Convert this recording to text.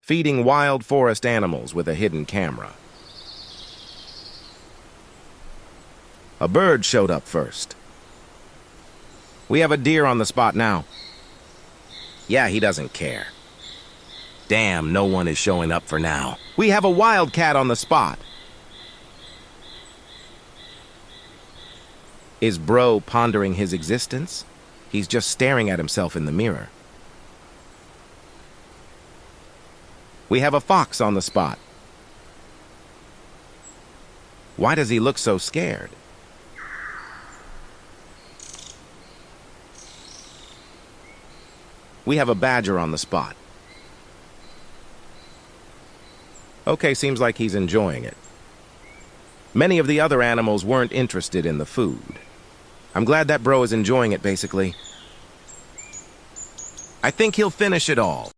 feeding wild forest animals with a hidden camera. A bird showed up first. We have a deer on the spot now. Yeah, he doesn't care. Damn, no one is showing up for now. We have a wildcat on the spot. Is Bro pondering his existence? He's just staring at himself in the mirror. We have a fox on the spot. Why does he look so scared? We have a badger on the spot. Okay, seems like he's enjoying it. Many of the other animals weren't interested in the food. I'm glad that Bro is enjoying it, basically. I think he'll finish it all.